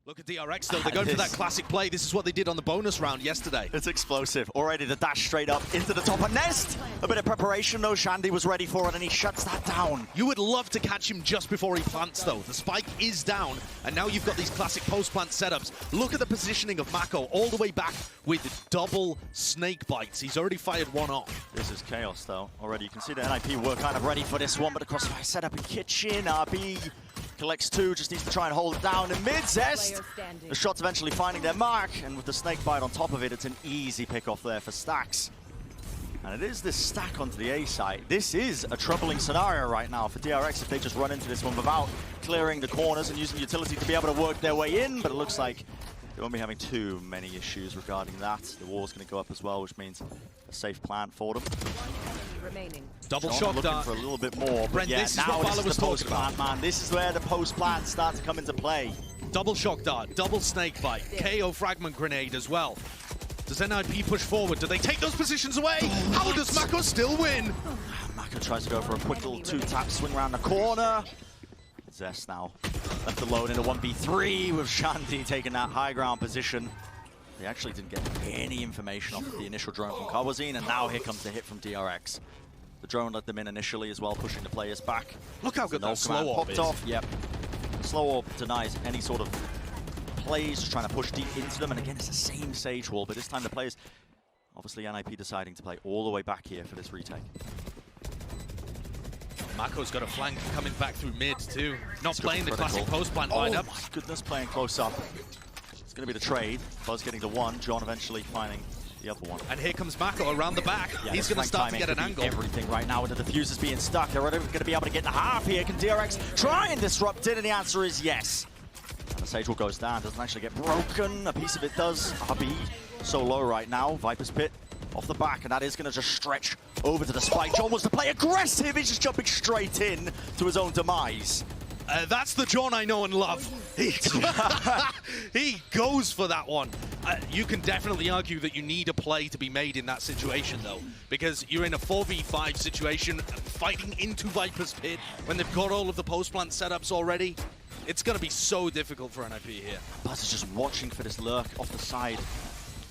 Look at DRX though, they're going for that classic play. This is what they did on the bonus round yesterday. It's explosive. Already the dash straight up into the top of Nest. A bit of preparation though, Shandy was ready for it and he shuts that down. You would love to catch him just before he plants though. The spike is down and now you've got these classic post-plant setups. Look at the positioning of Mako all the way back with double snake bites. He's already fired one off. This is chaos though. Already you can see the NIP were kind of ready for this one, but the crossfire setup in kitchen. RB collects two, just needs to try and hold it down in mid-zest. The shots eventually finding their mark, and with the snake bite on top of it, it's an easy pick-off there for Stacks. And it is this stack onto the A side. This is a troubling scenario right now for DRX if they just run into this one without clearing the corners and using utility to be able to work their way in, but it looks like they won't be having too many issues regarding that. The wall's going to go up as well, which means a safe plant for them. Double John shot looking dart for a little bit more, but Brent, yeah, this is now what this Valor is was the talking post-plant, man. This is where the post-plants start to come into play. Double shock dart, double snake bite, KO fragment grenade as well. Does NIP push forward? Do they take those positions away? How does Mako still win? Mako tries to go for a quick little two-tap swing around the corner. Zest now left alone in a 1v3 with Shandy taking that high ground position. They actually didn't get any information off of the initial drone from Kawazine, and now here comes the hit from DRX. The drone let them in initially as well, pushing the players back. Look how good that slow orb popped is. off. Yep. Slow orb denies any sort of plays, just trying to push deep into them. And again, it's the same Sage wall, but this time the players, obviously NIP deciding to play all the way back here for this retake. Mako's got a flank coming back through mid too. Not playing the critical. classic post-plant Oh lineup. my goodness, playing close up. It's going to be the trade. Buzz getting the one, John eventually finding the other one. And here comes Mako around the back. Yeah, he's going to start to get an angle. Everything right now with the diffusers being stuck. They're going to be able to get the half here. Can DRX try and disrupt it? And the answer is yes. And the Sage wall goes down. Doesn't actually get broken. A piece of it does. RB so low right now. Viper's Pit off the back, and that is going to just stretch over to the spike. John wants to play aggressive. He's just jumping straight in to his own demise. That's the John I know and love. He goes for that one. You can definitely argue that you need a play to be made in that situation, though, because you're in a 4v5 situation, fighting into Viper's Pit when they've got all of the post-plant setups already. It's going to be so difficult for NIP here. Buzz is just watching for this lurk off the side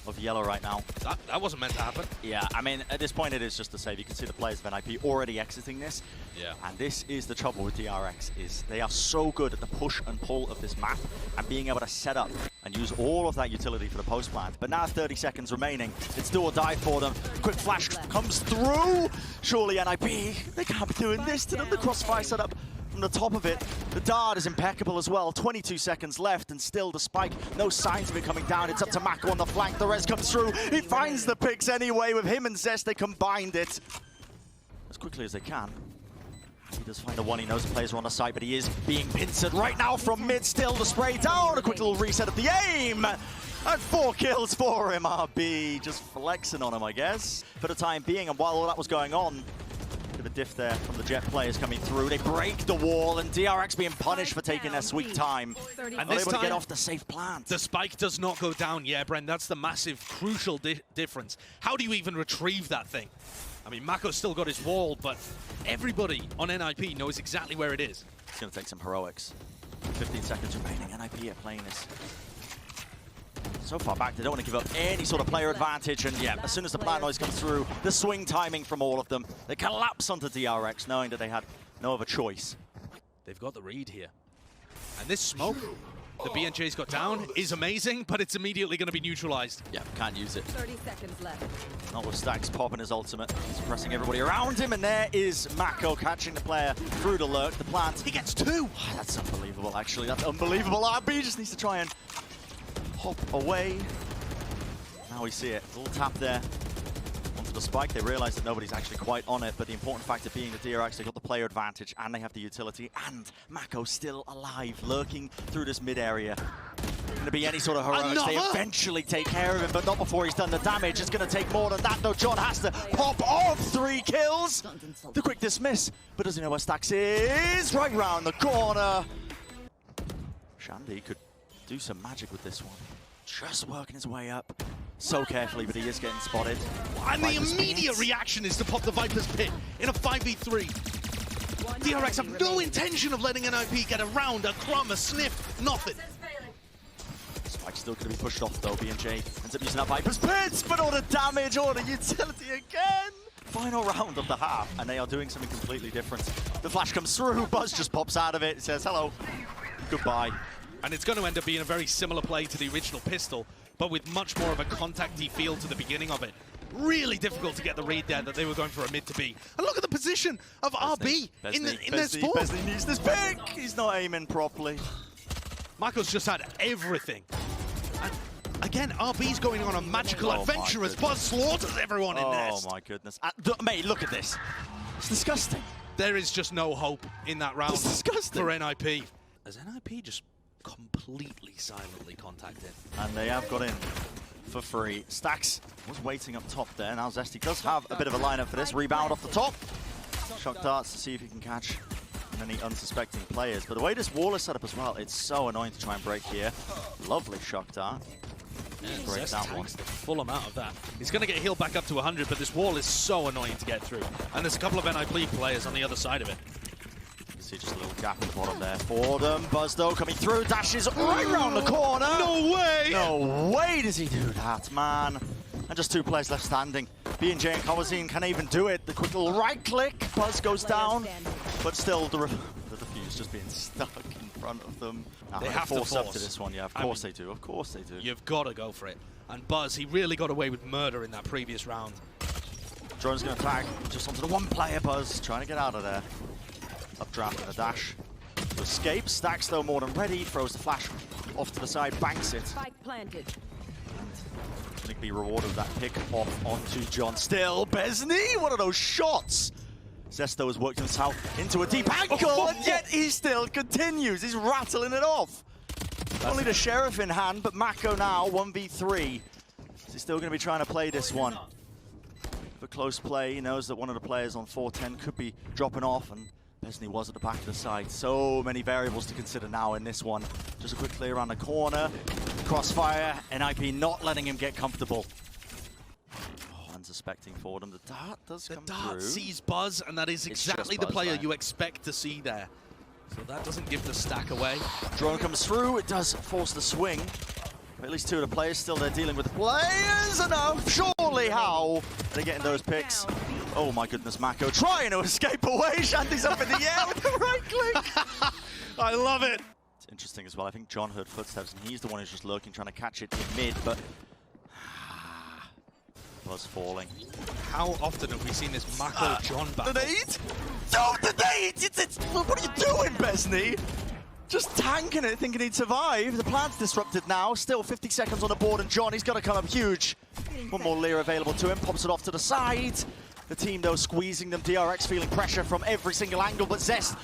of yellow right now. That wasn't meant to happen. Yeah, I mean, at this point it is just a save. You can see the players of NIP already exiting this. Yeah. And this is the trouble with DRX, is they are so good at the push and pull of this map and being able to set up and use all of that utility for the post plant. But now 30 seconds remaining. It's do or die for them. Quick flash comes through. Surely NIP, they can't be doing this to them. The crossfire setup from the top of it. The dart is impeccable as well. 22 seconds left, and still the spike, no signs of it coming down. It's up to Mako on the flank. The res comes through. He finds the picks anyway. With him and Zest, they combined it as quickly as they can. He does find the one. He knows the players are on the side, but he is being pincered right now from mid. Still the spray down. A quick little reset of the aim. And 4 kills for him. RB just flexing on him, I guess, for the time being. And while all that was going on, a diff there from the Jet players coming through. They break the wall, and DRX being punished for taking their sweet time. And this able time, to get off the safe plant. The spike does not go down. Yeah, Brent, that's the massive, crucial difference. How do you even retrieve that thing? I mean, Mako's still got his wall, but everybody on NIP knows exactly where it is. It's going to take some heroics. 15 seconds remaining. NIP are playing this so far back, they don't want to give up any sort of player advantage, and yeah, as soon as the plant noise comes through, the swing timing from all of them, they collapse onto DRX, knowing that they had no other choice. They've got the read here. And this smoke the BNJ's got down is amazing, but it's immediately going to be neutralized. Yeah, can't use it. 30 seconds left. Not with Stacks popping his ultimate. He's pressing everybody around him, and there is Mako catching the player through the lurk, the plant. He gets 2! Oh, that's unbelievable, actually. That's unbelievable. RB just needs to try and hop away. Now we see it. A little tap there onto the spike. They realize that nobody's actually quite on it, but the important factor being the DRX, they got the player advantage and they have the utility, and Mako still alive, lurking through this mid area. Going to be any sort of heroics. They eventually take care of him, but not before he's done the damage. It's going to take more than that, though. John has to pop off 3 kills. The quick dismiss, but does he know where Stacks is? Right round the corner. Shandy could do some magic with this one. Just working his way up so carefully, but he is getting spotted. And the immediate reaction is to pop the Viper's Pit in a 5v3. DRX have no intention of letting NIP get around, a crumb, a sniff, nothing. Still going to be pushed off though. B&J ends up using that Viper's Pits, but all the damage, all the utility again. Final round of the half, and they are doing something completely different. The flash comes through, Buzz just pops out of it, says hello, goodbye. And it's going to end up being a very similar play to the original pistol, but with much more of a contacty feel to the beginning of it. Really difficult to get the read there that they were going for a mid to B. And look at the position of RB in their spawn. Besney needs this pick. He's not aiming properly. Michael's just had everything. And again, RB's going on a magical adventure as Buzz slaughters everyone in Nest. Oh my goodness. Mate, look at this. It's disgusting. There is just no hope in that round for NIP. As NIP just completely silently contacted. And they have got in for free. Stax was waiting up top there. Now Zesty does have a bit of a lineup for this. Rebound off the top. Shock darts to see if he can catch many unsuspecting players. But the way this wall is set up as well, it's so annoying to try and break here. Lovely shock dart. Breaks that one. The full amount of that. He's going to get healed back up to 100, but this wall is so annoying to get through. And there's a couple of NIP players on the other side of it. See just a little gap at the bottom there for them. Buzz though coming through, dashes right round the corner. No way! No way does he do that, man. And just 2 players left standing. B&J and Kawazine can't even do it. The quick little right click, Buzz goes down, but still the defuse just being stuck in front of them. They have to force up to this one, yeah, of course they do, of course they do. You've got to go for it. And Buzz, he really got away with murder in that previous round. Drone's going to tag just onto the one player, Buzz, trying to get out of there. Updraft and a dash to escape. Stax though more than ready, throws the flash off to the side, banks it. Spike planted. I think be rewarded with that pick off onto John. Still, Besney, one of those shots. Zesto has worked himself into a deep ankle, and yet he still continues. He's rattling it off. Only the Sheriff in hand, but Mako now 1v3. He's still going to be trying to play this one. For close play, he knows that one of the players on 410 could be dropping off, and Besney was at the back of the side. So many variables to consider now in this one. Just a quick clear around the corner. Crossfire, NIP not letting him get comfortable. Oh, unsuspecting for them. The dart does come through. The dart sees Buzz, and that is exactly the player you expect to see there. So that doesn't give the stack away. Drone comes through. It does force the swing. But at least 2 of the players still there dealing with the players. Enough. Surely how? Are they getting those picks? Oh my goodness, Mako trying to escape away. Shandy's up in the air with the right click. I love it. It's interesting as well. I think John heard footsteps, and he's the one who's just lurking, trying to catch it in mid, but Buzz falling. How often have we seen this Mako-John battle? The nade? No, the nade! What are you doing, Besney? Just tanking it, thinking he'd survive. The plan's disrupted now. Still 50 seconds on the board, and John, he's got to come up huge. One more Lear available to him, pops it off to the side. The team, though, squeezing them. DRX feeling pressure from every single angle, but Zest,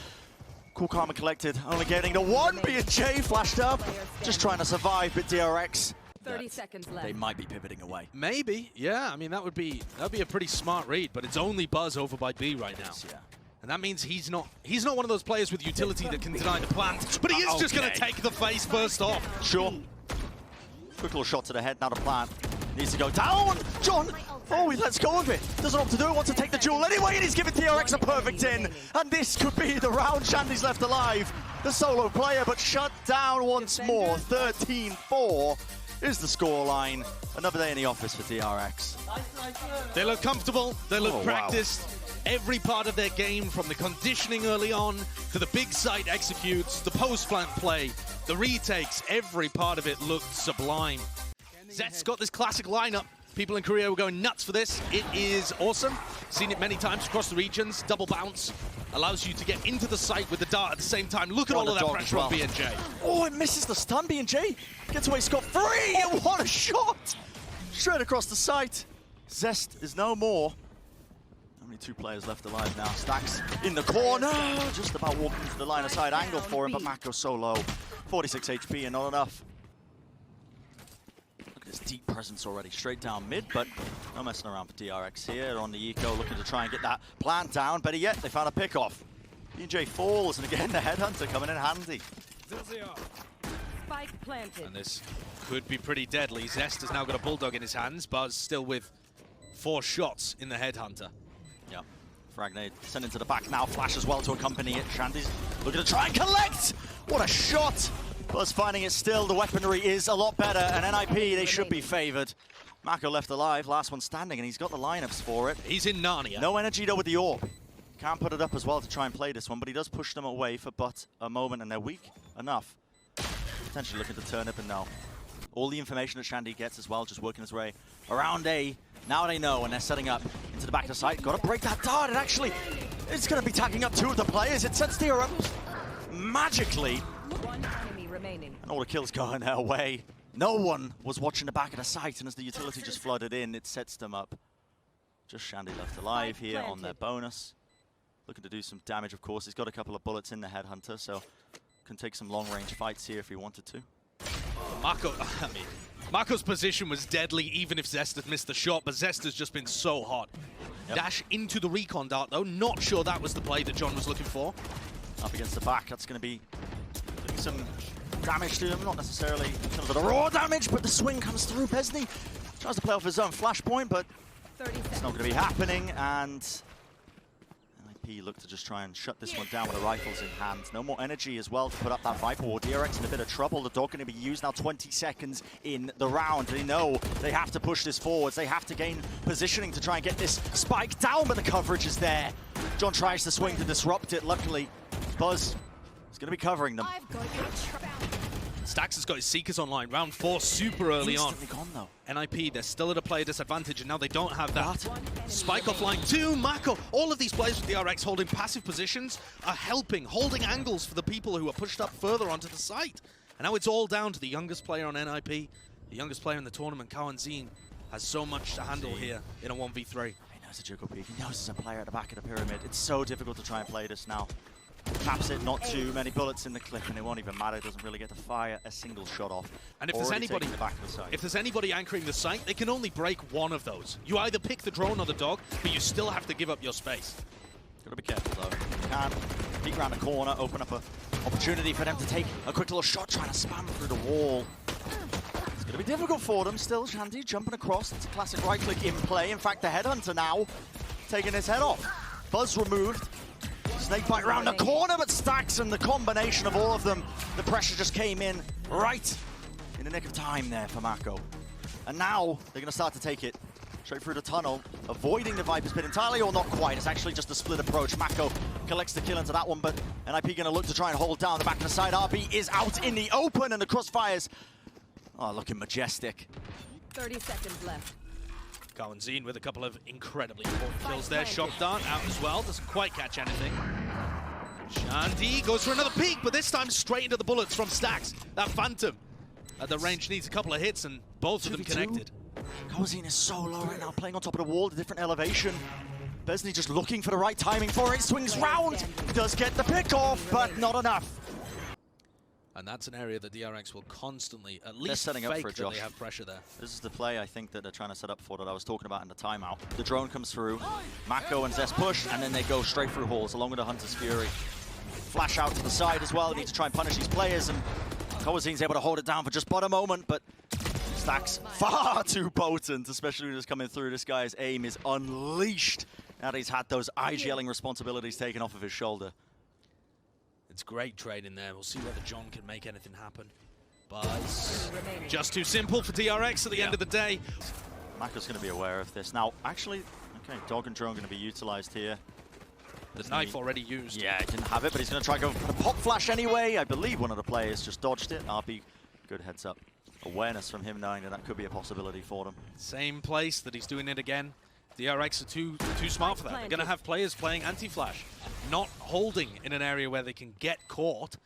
cool, calm, and collected. Only getting the one. B&J flashed up, just trying to survive, but DRX. 30 seconds left. They might be pivoting away. Maybe, yeah. I mean, that'd be a pretty smart read, but it's only Buzz over by B right now. Yeah. And that means he's not one of those players with utility that can deny the plant, but he is just going to take the face first off. Sure. Quick little shot to the head, now the plant needs to go down. John, oh, he lets go of it. Doesn't know what to do, wants to take the duel anyway, and he's giving DRX a perfect in. And this could be the round. Shandy's left alive, the solo player, but shut down once more. 13-4 is the scoreline. Another day in the office for DRX. They look comfortable, they look practiced. Wow. Every part of their game, from the conditioning early on to the big site executes, the post-plant play, the retakes, every part of it looked sublime. Zet's got this classic lineup. People in Korea were going nuts for this. It is awesome. Seen it many times across the regions. Double bounce allows you to get into the site with the dart at the same time. Look at all of that pressure on B&J. Oh, it misses the stun. B&J gets away scot-free. And what a shot! Straight across the site. Zest is no more. Only 2 players left alive now. Stax in the corner. Just about walking into the line of sight angle for him, but Mako's so low. 46 HP and not enough. Look at his deep presence already. Straight down mid, but no messing around for DRX here. They're on the eco, looking to try and get that plant down. Better yet, they found a pick-off. B&J falls, and again, the headhunter coming in handy. Spike planted. And this could be pretty deadly. Zest has now got a bulldog in his hands. Buzz still with 4 shots in the headhunter. Yeah, Fragnade sent into the back now. Flash as well to accompany it. Shandy's looking to try and collect. What a shot! Buzz finding it still. The weaponry is a lot better, and NIP, they should be favored. Mako left alive, last one standing, and he's got the lineups for it. He's in Narnia. No energy though with the orb. Can't put it up as well to try and play this one, but he does push them away for but a moment, and they're weak enough. Potentially looking to turn up, and no. All the information that Shandy gets as well, just working his way around A. Now they know, and they're setting up into the back of the site. Got to break that dart, and actually, it's going to be tagging up 2 of the players. It sets the up magically. One enemy remaining. And all the kills going their way. No one was watching the back of the site, and as the utility just flooded in, it sets them up. Just Shandy left alive here on their bonus. Looking to do some damage, of course. He's got a couple of bullets in the Headhunter, so can take some long-range fights here if he wanted to. Mako's position was deadly even if Zest had missed the shot, but Zest has just been so hot. Yep. Dash into the recon dart, though. Not sure that was the play that John was looking for. Up against the back, that's going to be doing some damage to him. Not necessarily in terms of the raw damage, but the swing comes through. Besney tries to play off his own flashpoint, but it's not going to be happening, and NIP look to just try and shut this one down with the rifles in hand. No more energy as well to put up that Viper Ward. DRX in a bit of trouble. The dog going to be used now 20 seconds in the round. They know they have to push this forwards. They have to gain positioning to try and get this spike down, but the coverage is there. John tries to swing to disrupt it. Luckily, Buzz is going to be covering them. Stax has got his Seekers online. Round 4 super early on. Gone, though. NIP, they're still at a player disadvantage, and now they don't have that. Spike offline 2, Mako. All of these players with DRX holding passive positions are helping, holding angles for the people who are pushed up further onto the site. And now it's all down to the youngest player on NIP, the youngest player in the tournament. Kawanzin has so much to handle here in a 1v3. He knows a juggle peek. He knows there's a player at the back of the pyramid. It's so difficult to try and play this now. Taps it, not too many bullets in the clip, and it won't even matter. It doesn't really get to fire a single shot off. And if there's anybody anchoring the site, they can only break one of those. You either pick the drone or the dog, but you still have to give up your space. Gotta be careful though. You can peek around the corner, open up an opportunity for them to take a quick little shot, trying to spam through the wall. It's gonna be difficult for them still. Shandy jumping across. It's a classic right click in play. In fact, the Headhunter now taking his head off. Buzz removed. Snakebite around the corner, but Stax, and the combination of all of them, the pressure just came in right in the nick of time there for Mako. And now they're going to start to take it straight through the tunnel, avoiding the Viper's pit entirely, or not quite. It's actually just a split approach. Mako collects the kill into that one, but NIP going to look to try and hold down the back of the side. RB is out in the open, and the crossfires are looking majestic. 30 seconds left. Kawanzin with a couple of incredibly important kills there. Shock dart out as well. Doesn't quite catch anything. Shandy goes for another peek, but this time straight into the bullets from Stax. That Phantom at the range needs a couple of hits, and both of them connected. Kawanzin is so low right now, playing on top of the wall, a different elevation. Besney just looking for the right timing for it. Swings round, does get the pick off, but not enough. And that's an area that DRX will constantly, at least setting up for a Josh. They have pressure there. This is the play, I think, that they're trying to set up for that I was talking about in the timeout. The drone comes through, Mako and Zest push, and then they go straight through halls, along with the Hunter's Fury. Flash out to the side as well, need to try and punish these players, and Kawazin's able to hold it down for just but a moment, but Stax far too potent, especially when he's coming through. This guy's aim is unleashed now that he's had those IGLing responsibilities taken off of his shoulder. It's great trading there. We'll see whether John can make anything happen. Buzz. Just too simple for DRX at the end of the day. Mako's going to be aware of this. Now, actually, okay, dog and drone going to be utilized here. The knife already used. Yeah, he didn't have it, but he's going to try go for the pop flash anyway. I believe one of the players just dodged it. RB, good heads up. Awareness from him knowing that that could be a possibility for them. Same place that he's doing it again. DRX are too smart for that. They're going to have players playing anti-flash, not holding in an area where they can get caught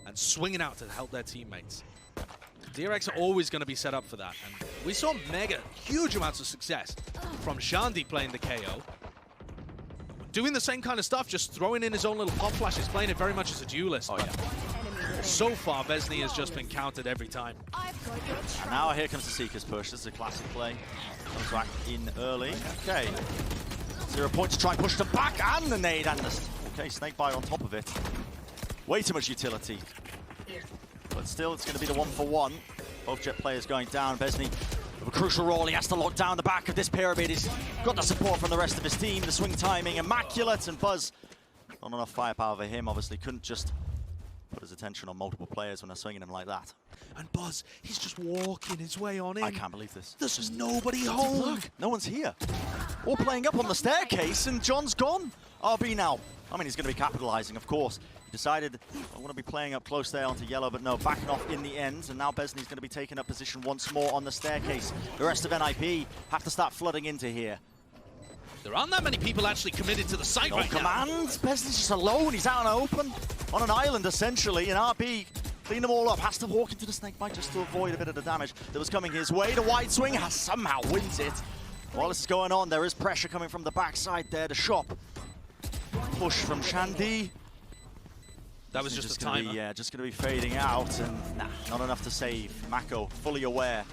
and swinging out to help their teammates. DRX are always going to be set up for that. And we saw huge amounts of success from Shandy playing the KO. Doing the same kind of stuff, just throwing in his own little pop flashes, playing it very much as a duelist. Oh, yeah. So far, Besney has just been countered every time. And now here comes the Seeker's push. This is a classic play. Comes back in early. Okay. 0 points to try and push them back, and the nade, and the... Okay, Snakebite on top of it. Way too much utility. But still, it's going to be the 1-for-1. Both Jet players going down. Besney with a crucial role. He has to lock down the back of this pyramid. He's got the support from the rest of his team. The swing timing immaculate, and Buzz, not enough firepower for him. Obviously, couldn't just put his attention on multiple players when they're swinging him like that. And Buzz, he's just walking his way on in. I can't believe this. There's just nobody home. Look, no one's here. All playing up on the staircase, and John's gone. RB now. I mean, he's going to be capitalizing, of course. He decided, I want to be playing up close there onto yellow, but no, backing off in the end. And now Besney's going to be taking up position once more on the staircase. The rest of NIP have to start flooding into here. There aren't that many people actually committed to the site No right command. Besney's just alone. He's out and open on an island, essentially. And RB, clean them all up, has to walk into the snake bite just to avoid a bit of the damage that was coming his way. The wide swing has somehow wins it. While this is going on, there is pressure coming from the backside there to shop. Push from Shandy. That was just a timer. Yeah, just going to be fading out, and nah, not enough to save. Mako, fully aware.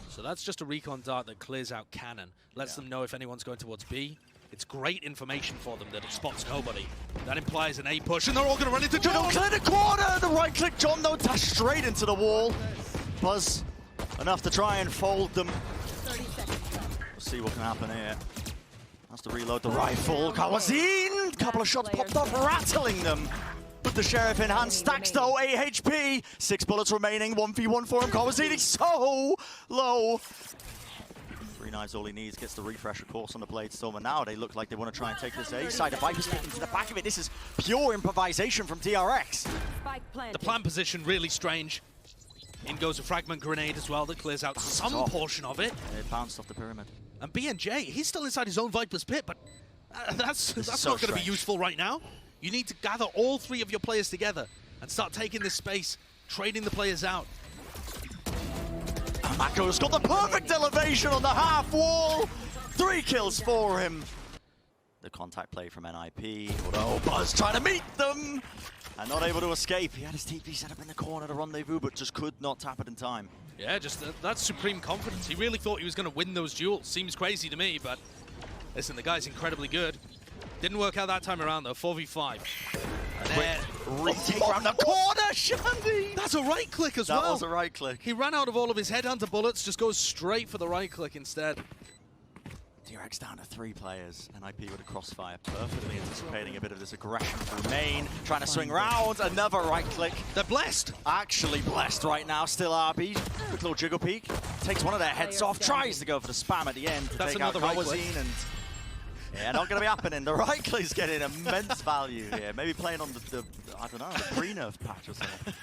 So that's just a recon dart that clears out cannon. Lets them know if anyone's going towards B. It's great information for them that it spots nobody. That implies an A push, and they're all going to run into John. Clear the corner! The right click, John, though, dash straight into the wall. Buzz, enough to try and fold them. 30 seconds left. We'll see what can happen here. Has to reload the rifle. Kawazin! Couple of shots popped up, rattling them. With the Sheriff in hand, stacks though, 8 HP. 6 bullets remaining, 1v1 for him. Kawazin is so low. 3 knives all he needs, gets the refresh, of course, on the Blade Storm. And now they look like they want to try and take this A side. The Viper's sticking to the back of it. This is pure improvisation from DRX. Spike planted. The plant position really strange. In goes a fragment grenade as well that clears out some portion of it. It bounced off the pyramid. And BNJ, he's still inside his own Viper's pit, but that's so not going to be strange. useful right now. You need to gather all 3 of your players together and start taking this space, trading the players out. Mako's got the perfect elevation on the half wall. 3 kills for him. The contact play from NIP. Oh, Buzz trying to meet them. And not able to escape. He had his TP set up in the corner to rendezvous, but just could not tap it in time. Yeah, just that's supreme confidence. He really thought he was going to win those duels. Seems crazy to me, but listen, the guy's incredibly good. Didn't work out that time around, though. 4v5. And then retake around the corner, Shandy! That's a right click as well. That was a right click. He ran out of all of his headhunter bullets, just goes straight for the right click instead. DRX down to 3 players. NIP with a crossfire, perfectly anticipating a bit of this aggression through main. Trying to swing round, another right click. They're blessed. Actually blessed right now, still RB. Quick little jiggle peek. Takes one of their heads off, tries to go for the spam at the end to That's take out another right click. Kawazin, and yeah, not going to be happening. The right click's getting immense value here. Maybe playing on the I don't know, the pre-nerf patch or something.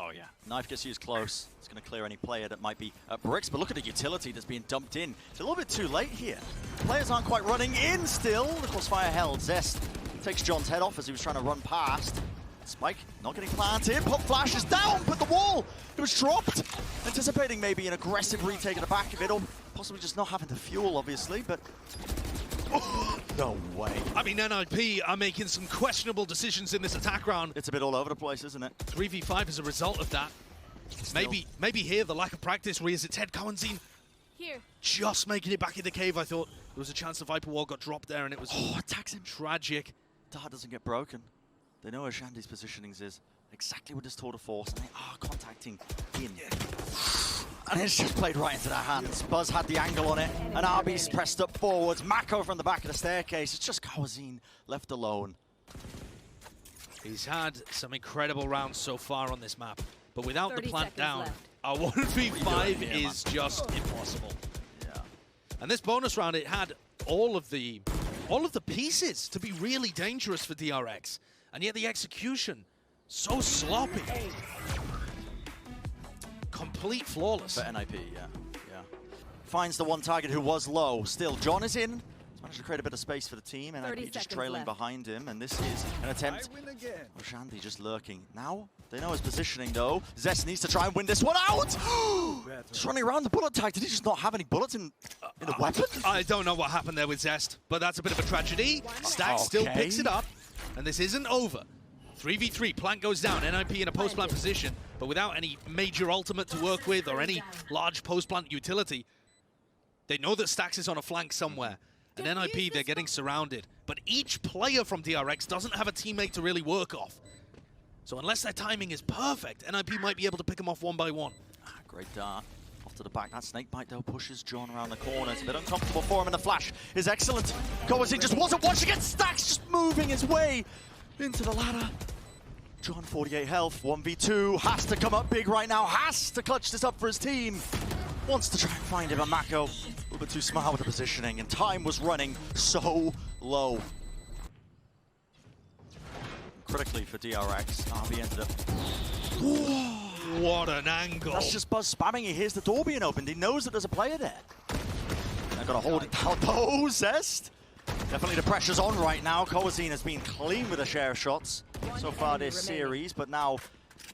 Oh yeah, knife gets used close. It's going to clear any player that might be at bricks, but look at the utility that's being dumped in. It's a little bit too late here. Players aren't quite running in still. The crossfire held. Zest takes John's head off as he was trying to run past. Spike not getting planted. Pop flash is down, but the wall, it was dropped. Anticipating maybe an aggressive retake at the back of it, or possibly just not having the fuel, obviously, but no way. I mean, NIP are making some questionable decisions in this attack round. It's a bit all over the place, isn't it? 3v5 as a result of that. Maybe here the lack of practice rears its head. Kawazin Here. just making it back in the cave. I thought there was a chance the Viper wall got dropped there, and it was Attacks him. tragic. Dart doesn't get broken. They know where Shandy's positionings is. Exactly with this tour de force, and they are contacting in. And it's just played right into their hands. Buzz had the angle on it, and RB's pressed up forwards. Mako from the back of the staircase. It's just Kawazin left alone. He's had some incredible rounds so far on this map, but without the 30 plant seconds down, left. our 1v5 Yeah, is just impossible. Yeah. And this bonus round, it had all of the pieces to be really dangerous for DRX, and yet the execution so sloppy. Complete flawless. For NIP, yeah. Finds the one target who was low. Still, John is in. He's managed to create a bit of space for the team, and NIP just trailing left. behind him, and this is an attempt. Oh, Shandy just lurking. Now, they know his positioning, though. Zest needs to try and win this one out! Just running around the bullet tag. Did he just not have any bullets in the weapon? I don't know what happened there with Zest, but that's a bit of a tragedy. Stack still Okay. picks it up, and this isn't over. 3v3, plant goes down, NIP in a post-plant position, but without any major ultimate to work with or any large post-plant utility. They know that Stax is on a flank somewhere, and NIP, they're getting surrounded. But each player from DRX doesn't have a teammate to really work off. So unless their timing is perfect, NIP might be able to pick them off one by one. Great dart. Off to the back. That snake bite, though, pushes John around the corner. It's a bit uncomfortable for him, and the flash is excellent. Kawazin just wasn't watching it. Stax just moving his way into the ladder. John, 48 health, 1v2, has to come up big right now, has to clutch this up for his team. Wants to try and find him, and Mako, a little bit too smart with the positioning, and time was running so low. Critically for DRX, RB ended up... What an angle. That's just Buzz spamming. He hears the door being opened. He knows that there's a player there. They've got to hold it down though, Zest. Definitely the pressure's on right now. Kowazine has been clean with a share of shots so far this series, but now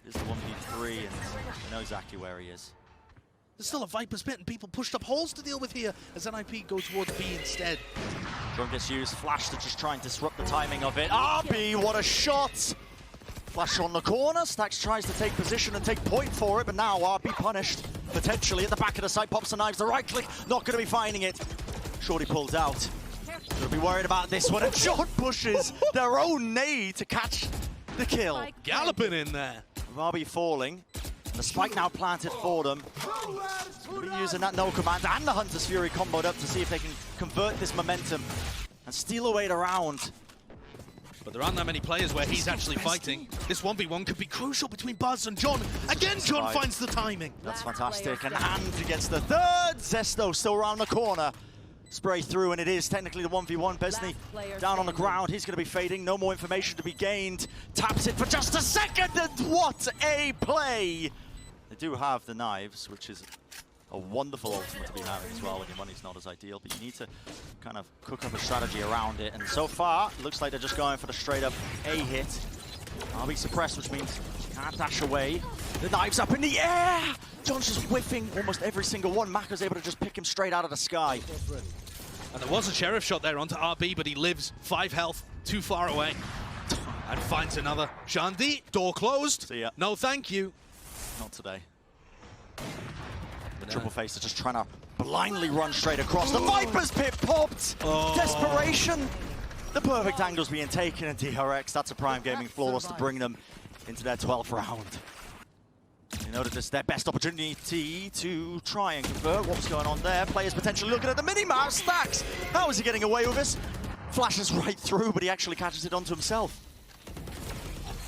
it's the 1v3 and they know exactly where he is. There's still a Viper's Pit and people pushed up holes to deal with here as NIP go towards B instead. Drone gets used, Flash to just try and disrupt the timing of it. RB, what a shot! Flash on the corner, Stax tries to take position and take point for it, but now RB punished. Potentially at the back of the site, pops the knives, the right click, not going to be finding it. Shorty pulls out. Gonna be worried about this one, and Short pushes their own nade to catch the kill. Galloping in there. RB falling. The spike now planted for them. Gonna be using that no command and the Hunter's Fury comboed up to see if they can convert this momentum and steal away the round. But there aren't that many players where he's actually fighting. This 1v1 could be crucial between Buzz and John. Again, John finds the timing. That's fantastic, and gets the third. Zesto still around the corner. Spray through, and it is technically the 1v1. Besney down on the ground. He's going to be fading. No more information to be gained. Taps it for just a second, and what a play! They do have the knives, which is a wonderful ultimate to be having as well when your money's not as ideal, but you need to kind of cook up a strategy around it. And so far, it looks like they're just going for the straight-up A hit. RB suppressed, which means can't dash away. The knives up in the air! John's just whiffing almost every single one. Mako's able to just pick him straight out of the sky. And there was a Sheriff shot there onto RB, but he lives 5 health, too far away. And finds another. Shandy, door closed. See ya. No thank you. Not today. Triple Face are just trying to blindly run straight across. The Viper's Pit popped! Desperation! The perfect angle's being taken in DRX. That's a Prime Gaming flawless to bring them into their 12th round. You know that this is their best opportunity to try and convert. What's going on there? Players potentially looking at the mini-map. Stax! How is he getting away with this? Flashes right through, but he actually catches it onto himself.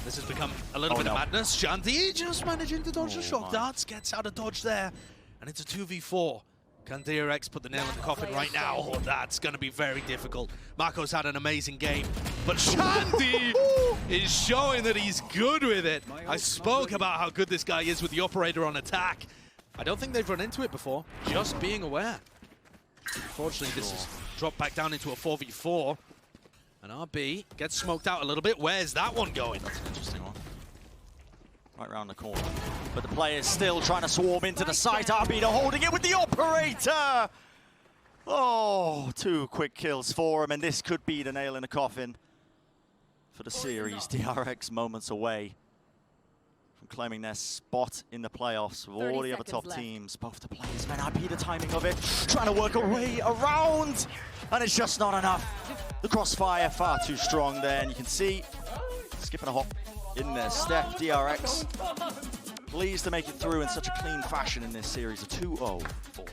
This has become a little bit of madness. Shandy just managing to dodge the shock darts. Gets out of dodge there. And it's a 2v4. Can DRX put the nail in the coffin right now? Oh, that's going to be very difficult. Mako's had an amazing game, but Shandy is showing that he's good with it. I spoke about how good this guy is with the operator on attack. I don't think they've run into it before, just being aware. Unfortunately, this has dropped back down into a 4v4. And RB gets smoked out a little bit. Where's that one going? That's an interesting one. Right around the corner. But the player's still trying to swarm into the site. RB holding it with the operator! Oh, 2 quick kills for him, and this could be the nail in the coffin for the series. DRX moments away from claiming their spot in the playoffs with all the other top teams. Both the players, man, RB the timing of it, trying to work a way around, and it's just not enough. The crossfire far too strong there, and you can see, skipping a hop in there, Steph, DRX. Pleased to make it through in such a clean fashion in this series, a 2-0 for